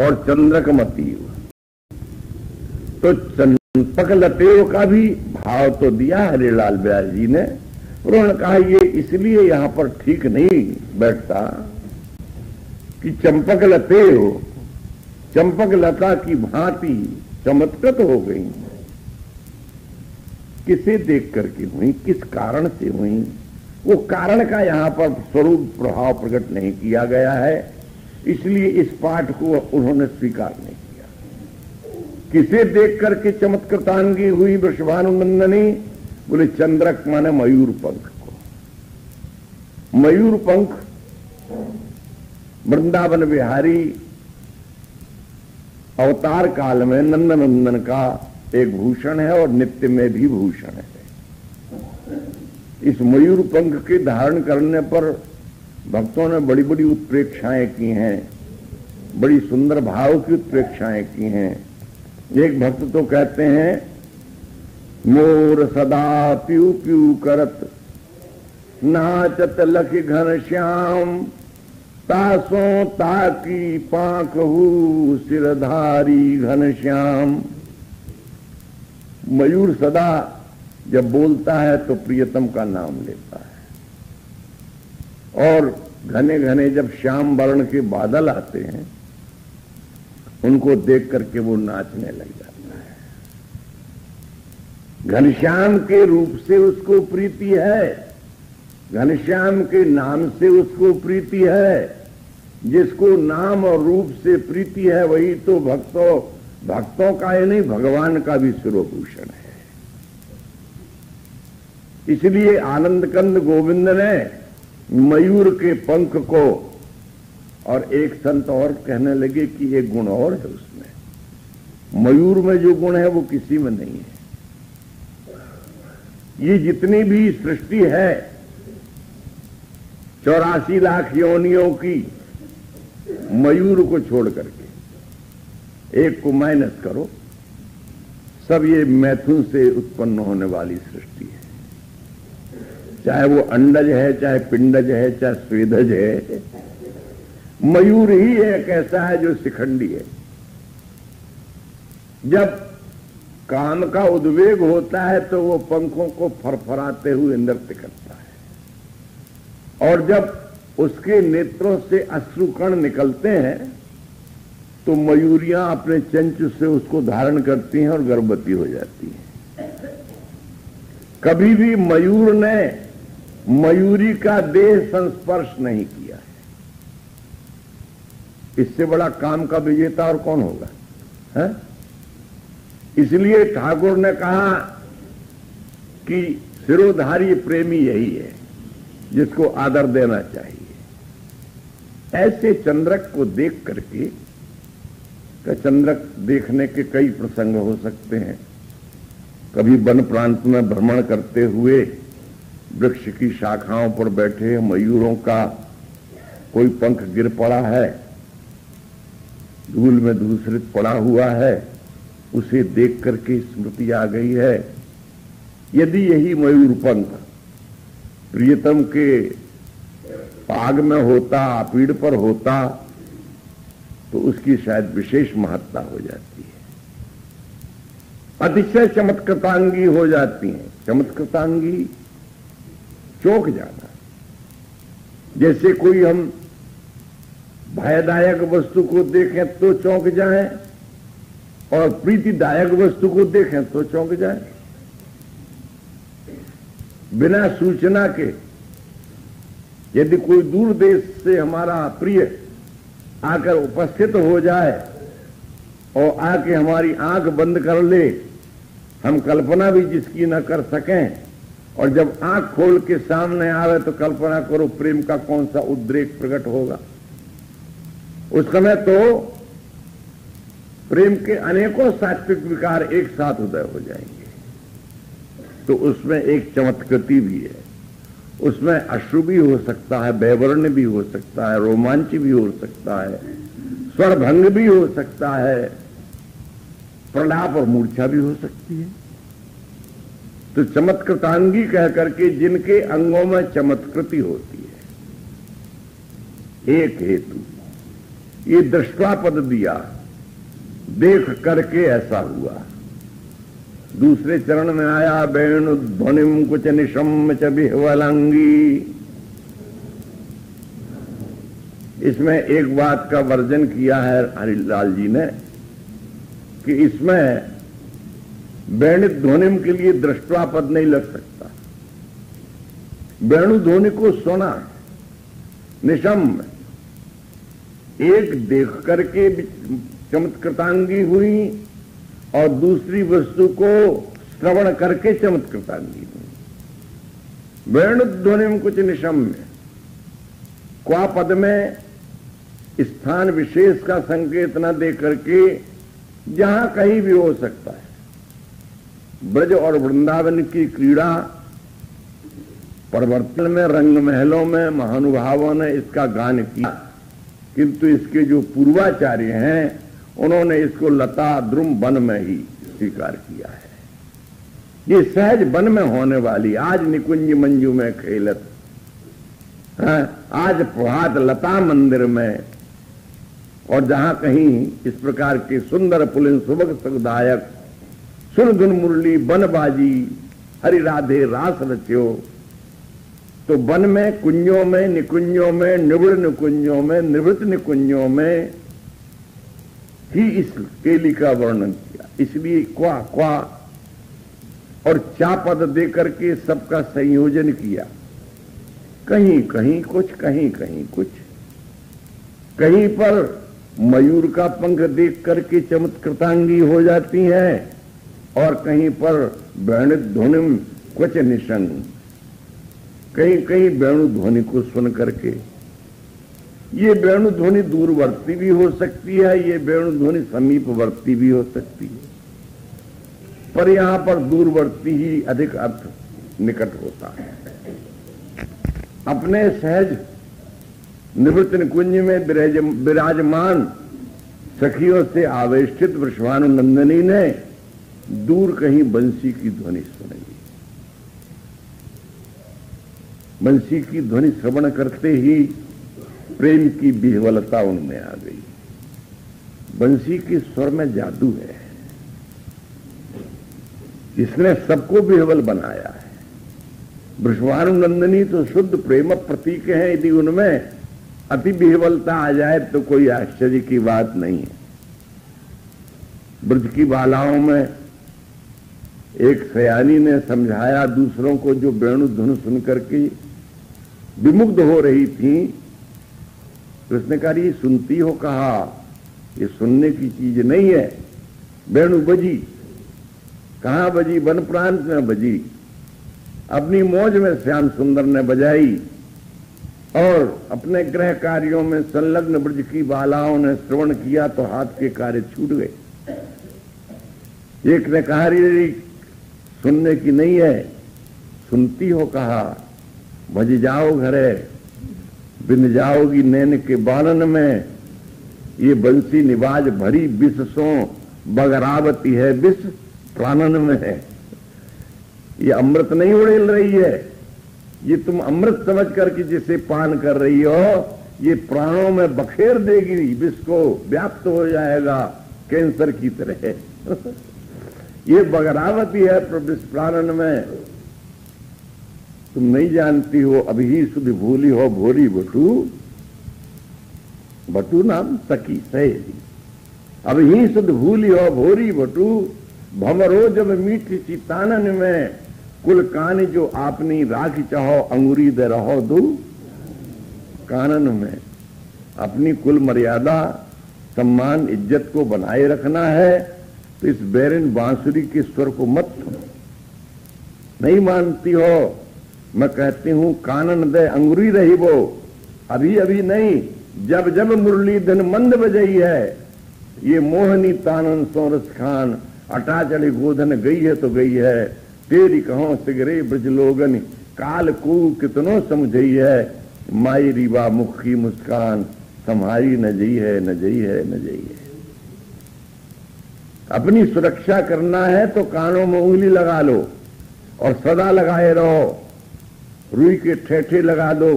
और चंद्रकमतीव। तो चंपकलतेव का भी भाव तो दिया हरिलाल व्यास जी ने। उन्होंने कहा ये इसलिए यहां पर ठीक नहीं बैठता कि चंपकलतेव चंपकलता की भांति चमत्कृत हो गई। किसे देख करके हुई, किस कारण से हुई, वो कारण का यहां पर स्वरूप प्रभाव प्रकट नहीं किया गया है, इसलिए इस पाठ को उन्होंने स्वीकार नहीं किया। किसे देख करके चमत्कृतांगी हुई वृषभानुनंदनी? बोले चंद्रक माने मयूर पंख को। मयूर पंख वृंदावन विहारी अवतार काल में नंदनंदन का एक भूषण है और नित्य में भी भूषण है। इस मयूर पंख के धारण करने पर भक्तों ने बड़ी बड़ी उत्प्रेक्षाएं की हैं, बड़ी सुंदर भाव की उत्प्रेक्षाएं की हैं। एक भक्त तो कहते हैं मोर सदा प्यू प्यू करत नाचत लखि घनश्याम तासों ताकी पांखहू सिरधारी घनश्याम। मयूर सदा जब बोलता है तो प्रियतम का नाम लेता है, और घने घने जब श्याम वर्ण के बादल आते हैं उनको देख करके वो नाचने लग जाता है। घनश्याम के रूप से उसको प्रीति है, घनश्याम के नाम से उसको प्रीति है। जिसको नाम और रूप से प्रीति है वही तो भक्तों का ही नहीं भगवान का भी शिरोभूषण है। इसलिए आनंद कंद गोविंद ने मयूर के पंख को, और एक संत और कहने लगे कि एक गुण और है उसमें, मयूर में जो गुण है वो किसी में नहीं है। ये जितनी भी सृष्टि है 84 लाख योनियों की, मयूर को छोड़ करके एक को माइनस करो, सब ये मैथुन से उत्पन्न होने वाली सृष्टि है। चाहे वो अंडज है, चाहे पिंडज है, चाहे स्वेदज है, मयूर ही एक ऐसा है जो शिखंडी है। जब काम का उद्वेग होता है तो वो पंखों को फरफराते हुए नृत्य करता है, और जब उसके नेत्रों से अश्रुकण निकलते हैं तो मयूरियां अपने चंचु से उसको धारण करती हैं और गर्भवती हो जाती हैं। कभी भी मयूर ने मयूरी का देह संस्पर्श नहीं किया है। इससे बड़ा काम का विजेता और कौन होगा, है? इसलिए ठाकुर ने कहा कि सिरोधारी प्रेमी यही है जिसको आदर देना चाहिए। ऐसे चंद्रक को देख करके, का चंद्रक देखने के कई प्रसंग हो सकते हैं। कभी वन प्रांत में भ्रमण करते हुए वृक्ष की शाखाओं पर बैठे मयूरों का कोई पंख गिर पड़ा है, धूल में धूसरित पड़ा हुआ है, उसे देख करके स्मृति आ गई है। यदि यही मयूर पंख प्रियतम के पाग में होता, पीड़ पर होता, तो उसकी शायद विशेष महत्ता हो जाती है, अतिशय चमत्कृतांगी हो जाती है। चमत्कृतांगी चौंक जाना, जैसे कोई हम भयदायक वस्तु को देखें तो चौंक जाएं और प्रीतिदायक वस्तु को देखें तो चौंक जाएं। बिना सूचना के यदि कोई दूर देश से हमारा प्रिय आकर उपस्थित हो जाए और आके हमारी आंख बंद कर ले, हम कल्पना भी जिसकी न कर सकें, और जब आंख खोल के सामने आवे तो कल्पना करो प्रेम का कौन सा उद्रेक प्रकट होगा। उस समय तो प्रेम के अनेकों सात्विक विकार एक साथ उदय हो जाएंगे। तो उसमें एक चमत्कृति भी है, उसमें अश्रु भी हो सकता है, वैवर्ण भी हो सकता है, रोमांच भी हो सकता है, स्वरभंग भी हो सकता है, प्रलाप और मूर्छा भी हो सकती है। तो चमत्कृतांगी कह करके जिनके अंगों में चमत्कृति होती है, एक हेतु ये दृष्टा पद दिया, देख करके ऐसा हुआ। दूसरे चरण में आया वेणु ध्वनिम कुछ निशम च बिह्वलांगी। इसमें एक बात का वर्जन किया है हरिलाल जी ने कि इसमें वेणु ध्वनिम के लिए दृष्टा पद नहीं लग सकता। वेणु ध्वनि को सुना, निशम एक देख करके चमत्कृतांगी हुई और दूसरी वस्तु को श्रवण करके चमत्कृतांगी हुई। वेणु ध्वनिम कुछ निशम्य, क्वा पद में स्थान विशेष का संकेत न दे करके जहां कहीं भी हो सकता है। ब्रज और वृंदावन की क्रीड़ा परिवर्तन में, रंग महलों में महानुभावों ने इसका गान किया, किंतु इसके जो पूर्वाचार्य हैं उन्होंने इसको लता द्रुम वन में ही स्वीकार किया है। ये सहज वन में होने वाली, आज निकुंज मंजू में खेलत, आज प्रभात लता मंदिर में, और जहां कहीं इस प्रकार के सुंदर पुलिन सुबह सुखदायक सुन धुन मुरली बनबाजी हरि राधे रास रच्यो, तो वन में, कुंजों में, निकुंजों में, निवृत्त निकुंजों में, निवृत्त निकुंजों में ही इस केली का वर्णन किया। इसलिए क्वा क्वा और चा पद दे करके सबका संयोजन किया। कहीं कहीं कुछ, कहीं कहीं कुछ, कहीं पर मयूर का पंख देख करके चमत्कृतांगी हो जाती है और कहीं पर वेणु ध्वनिम कुछ निशंग, कहीं कहीं वेणु ध्वनि को सुन करके। ये वेणु ध्वनि दूरवर्ती भी हो सकती है, ये वेणु ध्वनि समीपवर्ती भी हो सकती है, पर यहां पर दूरवर्ती ही अधिक अर्थ निकट होता है। अपने सहज निवृत्त निकुंज में विराजमान सखियों से आवेष्टित वृषभानुनंदिनी ने दूर कहीं बंसी की ध्वनि सुनी। बंसी की ध्वनि श्रवण करते ही प्रेम की विह्वलता उनमें आ गई। बंसी के स्वर में जादू है, इसने सबको विह्वल बनाया है। वृषभानुनंदिनी तो शुद्ध प्रेम प्रतीक है, यदि उनमें अति विह्वलता आ जाए तो कोई आश्चर्य की बात नहीं है। ब्रज की बालाओं में एक सयानी ने समझाया दूसरों को, जो वेणु धुन सुन करके विमुग्ध हो रही थी, तो उसने कहा ये सुनती हो? कहा ये सुनने की चीज नहीं है। वेणु बजी, कहां बजी? वन प्रांत में बजी। अपनी मौज में श्याम सुंदर ने बजाई और अपने गृह कार्यों में संलग्न ब्रज की बालाओं ने श्रवण किया तो हाथ के कार्य छूट गए। एक ने कहा रे सुनने की नहीं है, सुनती हो? कहा भज जाओ घरे, बिन जाओगी नैन के बानन में, ये बंसी निवाज भरी विष सो बगरावती है विष प्राणन में है। ये अमृत नहीं उड़ेल रही है, ये तुम अमृत समझ करके जिसे पान कर रही हो, ये प्राणों में बखेर देगी, विष को व्याप्त हो जाएगा कैंसर की तरह। ये बगरावती है विष प्राणन में। तुम नहीं जानती हो, अभी ही सुध भूली हो भोरी बटू, बटू नाम सखी सहेली, अभी ही सुध भूली हो भोरी बटू, भमरो जब मीठी चितानन में, कुल कान जो आपनी राखी चाहो अंगुरी दे रहो दू कानन में। अपनी कुल मर्यादा सम्मान इज्जत को बनाए रखना है तो इस बैरिन बांसुरी के स्वर को मत सुनो। नहीं मानती हो, मैं कहती हूं कानन दे अंगुरी रही वो, अभी अभी नहीं, जब जब मुरली दिन मंद बजई है। ये मोहनी तानन सोरस खान, अटा चढ़ी गोधन गई है तो गई है, तेरी कहो सिगरे ब्रज लोगन, काल कू कितनो समझई है, माई रीवा मुख की मुस्कान, तुम्हारी न जई है न जई है न जई है। अपनी सुरक्षा करना है तो कानों में उंगली लगा लो और सदा लगाए रहो। रुई के ठेठे लगा दो,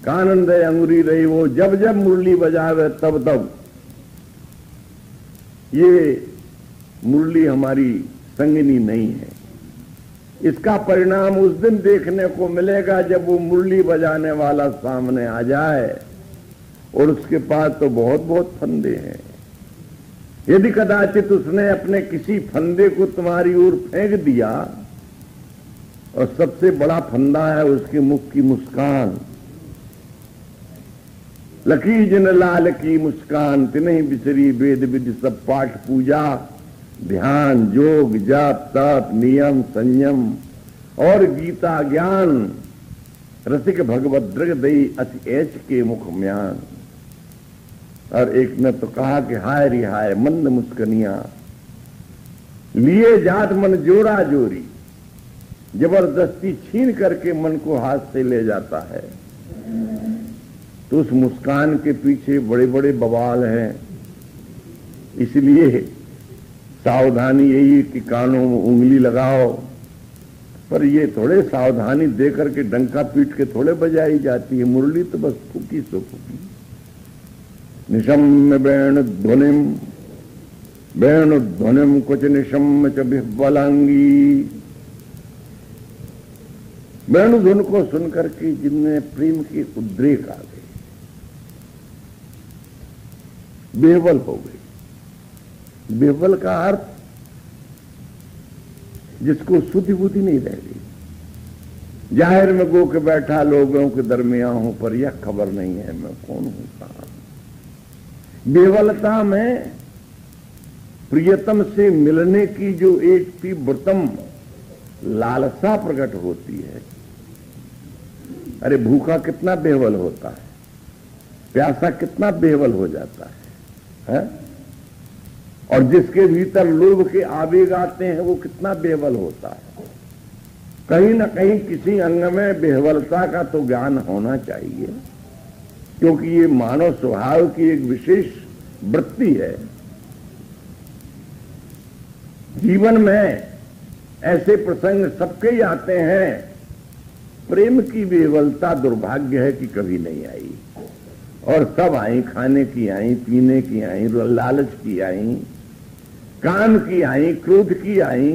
कानन दे अंगुरी रही वो, जब जब मुरली बजावे तब तब। ये मुरली हमारी संगिनी नहीं है। इसका परिणाम उस दिन देखने को मिलेगा जब वो मुरली बजाने वाला सामने आ जाए और उसके पास तो बहुत बहुत फंदे हैं। यदि कदाचित उसने अपने किसी फंदे को तुम्हारी ओर फेंक दिया और सबसे बड़ा फंदा है उसके मुख की मुस्कान, लकी जिन लाल की मुस्कान तिन्हीं बिसरी वेद विधि सब पाठ पूजा, ध्यान योग जाप तप नियम संयम और गीता ज्ञान, रसिक भगवत दृग दई अति ऐच के मुख म्यान। और एक ने तो कहा कि हाय रिहाय मंद मुस्कनिया, लिए जात मन जोरा जोरी, जबरदस्ती छीन करके मन को हाथ से ले जाता है। तो उस मुस्कान के पीछे बड़े बड़े बवाल हैं। इसलिए सावधानी यही है कि कानों में उंगली लगाओ, पर ये थोड़े सावधानी दे करके डंका पीट के थोड़े बजाई जाती है मुरली, तो बस फूकी सो फूकी। निशम्य वेणु ध्वनिम कुछ निशम्य च बिह्वलांगी। वेणु धुन को सुनकर के जिनमें प्रेम की उद्रेक आ गई, बेहवल हो गई। बेहवल का अर्थ जिसको शुद्धि बुद्धि नहीं रह गई। जाहिर में गो के बैठा लोगों के दरमियान हूं, पर यह खबर नहीं है मैं कौन हूं कहां। बेहवलता में प्रियतम से मिलने की जो एक तीव्रतम लालसा प्रकट होती है। अरे भूखा कितना बेहवल होता है, प्यासा कितना बेहवल हो जाता है? और जिसके भीतर लोभ के आवेग आते हैं वो कितना बेहवल होता है। कहीं न कहीं किसी अंग में बेहवलता का तो ज्ञान होना चाहिए, क्योंकि ये मानव स्वभाव की एक विशेष वृत्ति है। जीवन में ऐसे प्रसंग सबके ही आते हैं। प्रेम की बेहवलता दुर्भाग्य है कि कभी नहीं आई, और सब आई, खाने की आई, पीने की आई, लालच की आई, काम की आई, क्रोध की आई,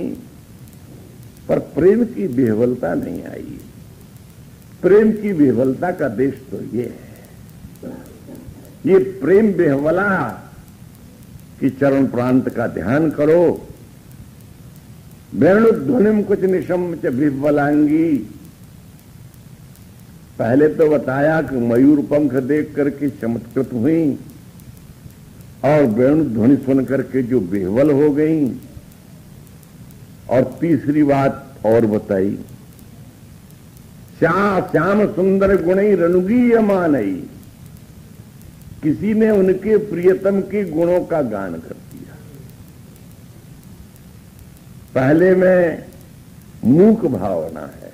पर प्रेम की बेहवलता नहीं आई। प्रेम की बेहवलता का देश तो ये है। ये प्रेम बेहवला की चरण प्रांत का ध्यान करो। वेणु ध्वनिम कुछ निशम च बिह्वलांगी। पहले तो बताया कि मयूर पंख देख करके चमत्कृत हुई और वेणु ध्वनि सुन करके जो बेहवल हो गई। और तीसरी बात और बताई, श्याम सुंदर गुणई रनुगी यमानई। किसी ने उनके प्रियतम के गुणों का गान कर दिया। पहले में मूक भावना है,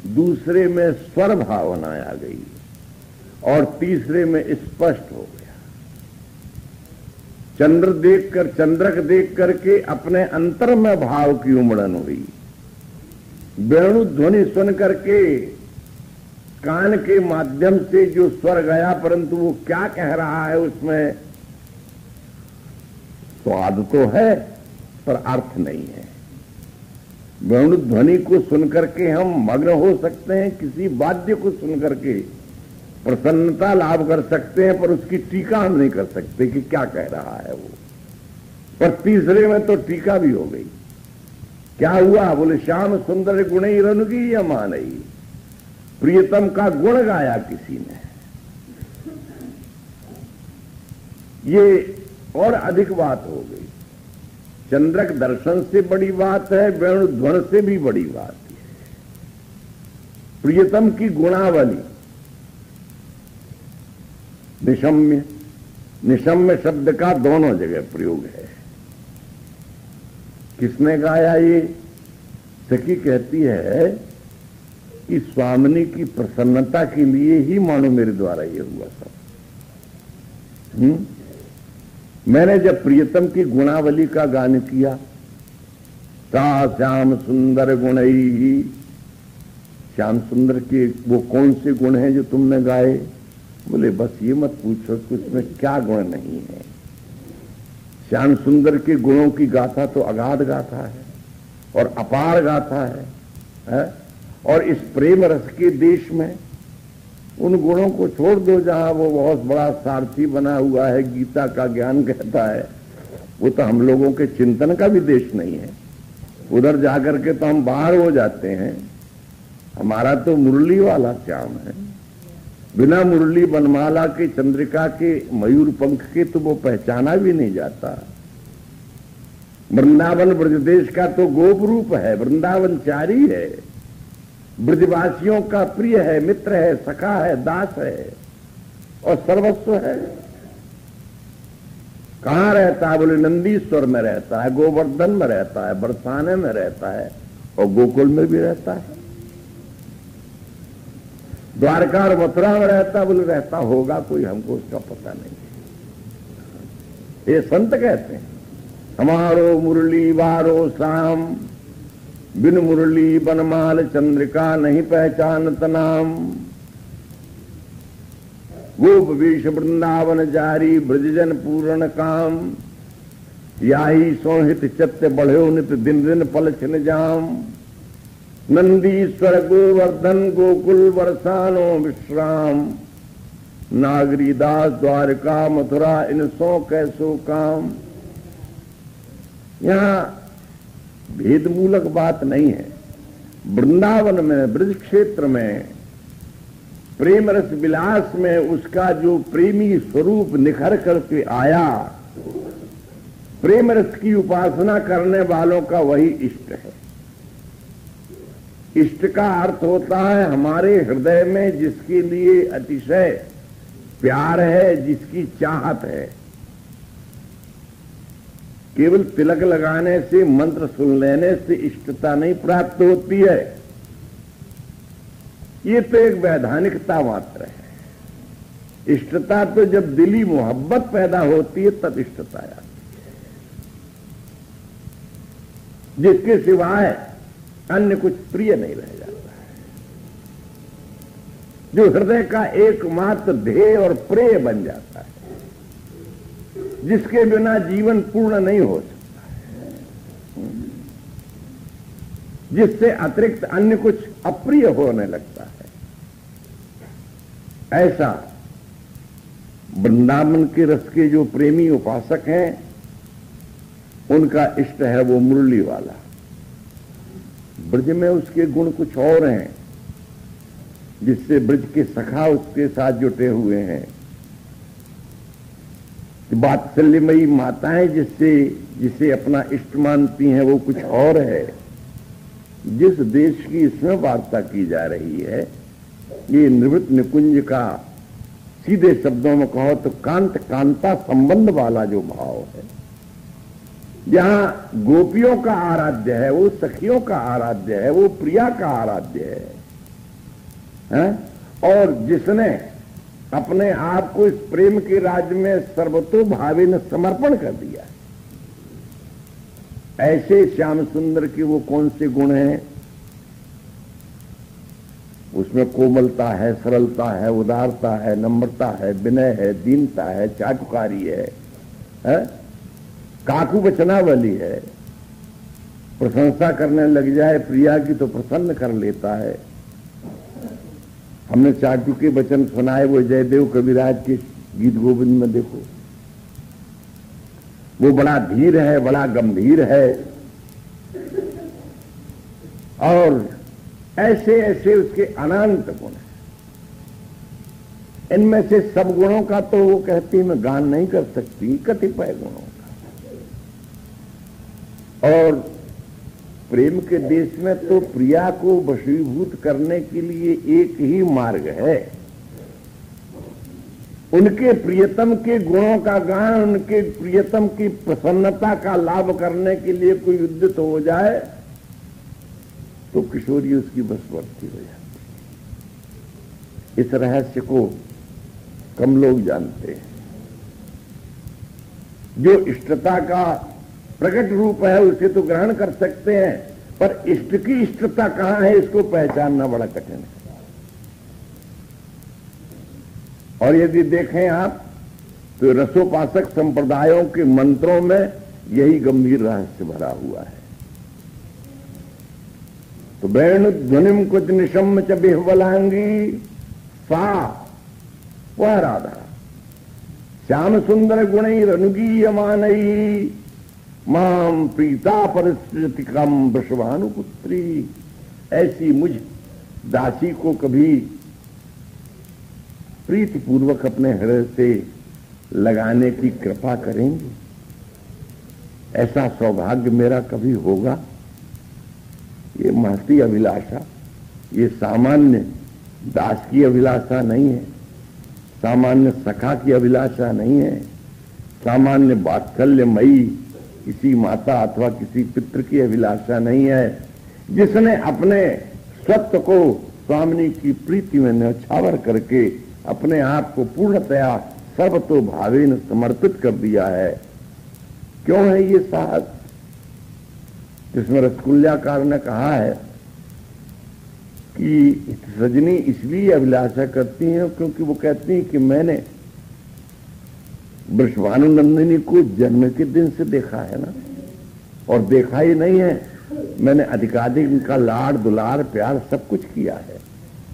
दूसरे में स्वर भावना आ गई, और तीसरे में स्पष्ट हो गया। चंद्रक देख करके अपने अंतर में भाव की उमड़न हुई। वेणु ध्वनि सुन करके कान के माध्यम से जो स्वर गया, परंतु वो क्या कह रहा है उसमें स्वाद तो है पर अर्थ नहीं है। वेणु ध्वनि को सुनकर के हम मग्न हो सकते हैं, किसी वाद्य को सुनकर के प्रसन्नता लाभ कर सकते हैं, पर उसकी टीका हम नहीं कर सकते कि क्या कह रहा है वो। पर तीसरे में तो टीका भी हो गई। क्या हुआ? बोले श्याम सुंदर गुणई रनुगी या मानई। प्रियतम का गुण गाया किसी ने। ये और अधिक बात हो गई। चंद्रक दर्शन से बड़ी बात है, वेणु ध्वन से भी बड़ी बात है। प्रियतम की गुणावली। निशम्य शब्द का दोनों जगह प्रयोग है। किसने गाया ये? सखी कहती है कि स्वामिनी की प्रसन्नता के लिए ही मानो मेरे द्वारा ये हुआ सब। मैंने जब प्रियतम की गुणावली का गान किया, सा श्याम सुंदर गुणई श्याम सुंदर के वो कौन से गुण हैं जो तुमने गाए? बोले बस ये मत पूछो कि उसमें क्या गुण नहीं है। श्याम सुंदर के गुणों की गाथा तो अगाध गाथा है और अपार गाथा है? और इस प्रेम रस के देश में उन गुणों को छोड़ दो जहां वो बहुत बड़ा सारथी बना हुआ है, गीता का ज्ञान कहता है। वो तो हम लोगों के चिंतन का भी देश नहीं है। उधर जाकर के तो हम बाहर हो जाते हैं। हमारा तो मुरली वाला श्याम है। बिना मुरली बनमाला के, चंद्रिका के, मयूर पंख के तो वो पहचाना भी नहीं जाता। वृंदावन ब्रजदेश का तो गोप रूप है, वृंदावन चारी है, ब्रजवासियों का प्रिय है, मित्र है, सखा है, दास है और सर्वस्व है। कहां रहता है? बोले नंदीश्वर में रहता है, गोवर्धन में रहता है, बरसाने में रहता है और गोकुल में भी रहता है। द्वारका और मथुरा में रहता, बोले रहता होगा कोई, हमको उसका पता नहीं। ये संत कहते हैं हमारो मुरली वारो श्याम, बिन मुरली बनमाल चंद्रिका नहीं पहचानत नाम। गोप वेश वृंदावन जारी, ब्रजजन पूर्ण काम। याही सोहित चित्त बढ़ो नित दिन दिन पल छिन जाम। नंदीश्वर गोवर्धन गोकुल बरसानो विश्राम। नागरी दास द्वारका मथुरा इन सो कैसो काम। यहां भेद मूलक बात नहीं है। वृंदावन में, ब्रज क्षेत्र में, प्रेम रस विलास में उसका जो प्रेमी स्वरूप निखर करके आया, प्रेम रस की उपासना करने वालों का वही इष्ट है। इष्ट का अर्थ होता है हमारे हृदय में जिसके लिए अतिशय प्यार है, जिसकी चाहत है। केवल तिलक लगाने से, मंत्र सुन लेने से इष्टता नहीं प्राप्त होती है। ये तो एक वैधानिकता मात्र है। इष्टता तो जब दिली मोहब्बत पैदा होती है तब इष्टता आती है। जिसके सिवाय अन्य कुछ प्रिय नहीं रह जाता है। जो हृदय का एकमात्र ध्येय और प्रेय बन जाता है, जिसके बिना जीवन पूर्ण नहीं हो सकता है, जिससे अतिरिक्त अन्य कुछ अप्रिय होने लगता है। ऐसा वृंदावन के रस के जो प्रेमी उपासक हैं, उनका इष्ट है वो मुरली वाला। ब्रज में उसके गुण कुछ और हैं, जिससे ब्रज के सखा उसके साथ जुटे हुए हैं। वात्सल्यमयी माताएं जिसे अपना इष्ट मानती हैं, वो कुछ और है। जिस देश की इसमें वार्ता की जा रही है, ये निवृत्त निकुंज का सीधे शब्दों में कहो तो कांत कांता संबंध वाला जो भाव है, जहां गोपियों का आराध्य है, वो सखियों का आराध्य है, वो प्रिया का आराध्य है? और जिसने अपने आप को इस प्रेम के राज्य में सर्वतोभावेन समर्पण कर दिया, ऐसे श्याम सुंदर के वो कौन से गुण हैं? उसमें कोमलता है, सरलता है, उदारता है, नम्रता है, विनय है, दीनता है, चाटुकारी है, काकू बचनावली है। प्रशंसा करने लग जाए प्रिया की तो प्रसन्न कर लेता है। हमने चाटू के वचन सुनाए वो जयदेव कविराज के गीत गोविंद में, देखो वो बड़ा धीर है, बड़ा गंभीर है, और ऐसे ऐसे उसके अनंत गुण हैं। इनमें से सब गुणों का तो वो कहती मैं गान नहीं कर सकती, कतिपय गुणों का। और प्रेम के देश में तो प्रिया को वशीभूत करने के लिए एक ही मार्ग है, उनके प्रियतम के गुणों का गान, उनके प्रियतम की प्रसन्नता का लाभ करने के लिए कोई उद्यत हो जाए तो किशोरी उसकी बसवर्ती हो जाती है। इस रहस्य को कम लोग जानते हैं। जो इष्टता का प्रकट रूप है उसे तो ग्रहण कर सकते हैं, पर इष्ट की इष्टता कहां है, इसको पहचानना बड़ा कठिन है। और यदि देखें आप तो रसोपासक संप्रदायों के मंत्रों में यही गंभीर रहस्य भरा हुआ है। तो वेणु ध्वनिम कुछ निशम्य च बिहवलांगी सा, वह राधा श्याम सुंदर गुणई रनुगीयमानई माम प्रीता परिस्थितिकम वृषभानुपुत्री। ऐसी मुझ दासी को कभी प्रीतिपूर्वक अपने हृदय से लगाने की कृपा करेंगे? ऐसा सौभाग्य मेरा कभी होगा? ये महती अभिलाषा, ये सामान्य दास की अभिलाषा नहीं है, सामान्य सखा की अभिलाषा नहीं है, सामान्य वात्सल्यमयी किसी माता अथवा किसी पितृ की अभिलाषा नहीं है, जिसने अपने स्वत्व को स्वामिनी की प्रीति में न्यौछावर करके अपने आप को पूर्णतया सर्वतो भावेन समर्पित कर दिया है। क्यों है ये साहस, जिसमें रसकुल्याकार ने कहा है कि सजनी इसलिए अभिलाषा करती हैं क्योंकि वो कहती हैं कि मैंने वृषभानुनंदिनी को जन्म के दिन से देखा है ना, और देखा ही नहीं है, मैंने अधिकाधिक इनका लाड़ दुलार प्यार सब कुछ किया है।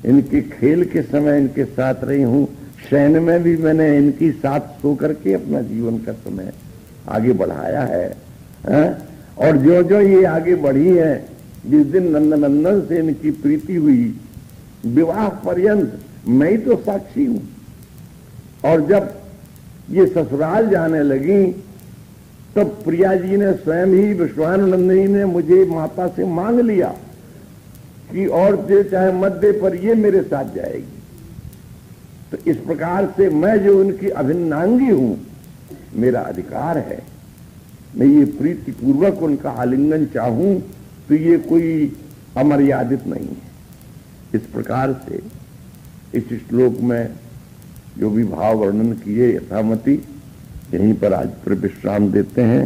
इनके खेल के समय इनके साथ रही हूं, शयन में भी मैंने इनकी साथ सो करके अपना जीवन का समय आगे बढ़ाया है। और जो जो ये आगे बढ़ी है, जिस दिन नंदनंदन से इनकी प्रीति हुई विवाह पर्यंत मैं ही तो साक्षी हूं। और जब ये ससुराल जाने लगी तब प्रिया जी ने स्वयं ही विश्वानंदिनी ने मुझे माता से मांग लिया कि और दे चाहे मत दे पर ये मेरे साथ जाएगी। तो इस प्रकार से मैं जो उनकी अभिन्नांगी हूं, मेरा अधिकार है, मैं ये प्रीति पूर्वक उनका आलिंगन चाहूं तो ये कोई अमर्यादित नहीं है। इस प्रकार से इस श्लोक में जो भी भाव वर्णन किए यथामति यहीं पर आज पर विश्राम देते हैं।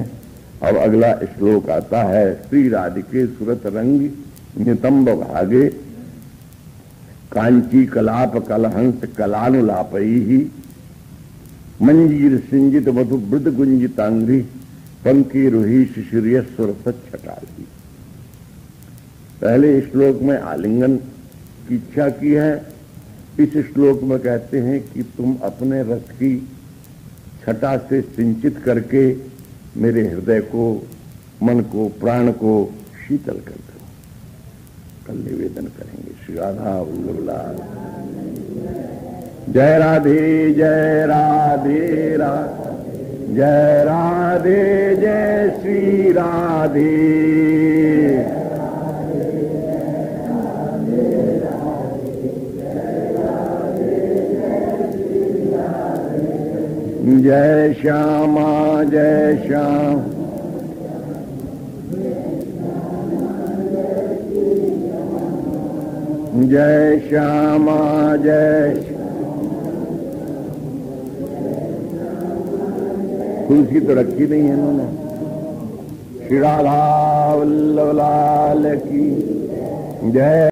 अब अगला श्लोक आता है, श्री राधिके सुरत रंग नितंब भागे कांची कलाप कलहंस कलानुलापई ही मंजीर सिंजित मधु वृद्ध गुंजितांग्री पंकी रुही शिशिरियस्वर सच्छटाली। पहले श्लोक में आलिंगन की इच्छा की है, इस श्लोक में कहते हैं कि तुम अपने रस की छटा से सिंचित करके मेरे हृदय को, मन को, प्राण को शीतल कर दो। कल निवेदन करेंगे। श्री राधा वल्लभ लाल। जय राधे जय राधे राधे जय राधे जय श्री राधे। जय श्यामा जय श्याम जय श्यामा जय तुलसी तो रखी नहीं है इन्होंने। श्री राधा वल्लभ लाल की जय।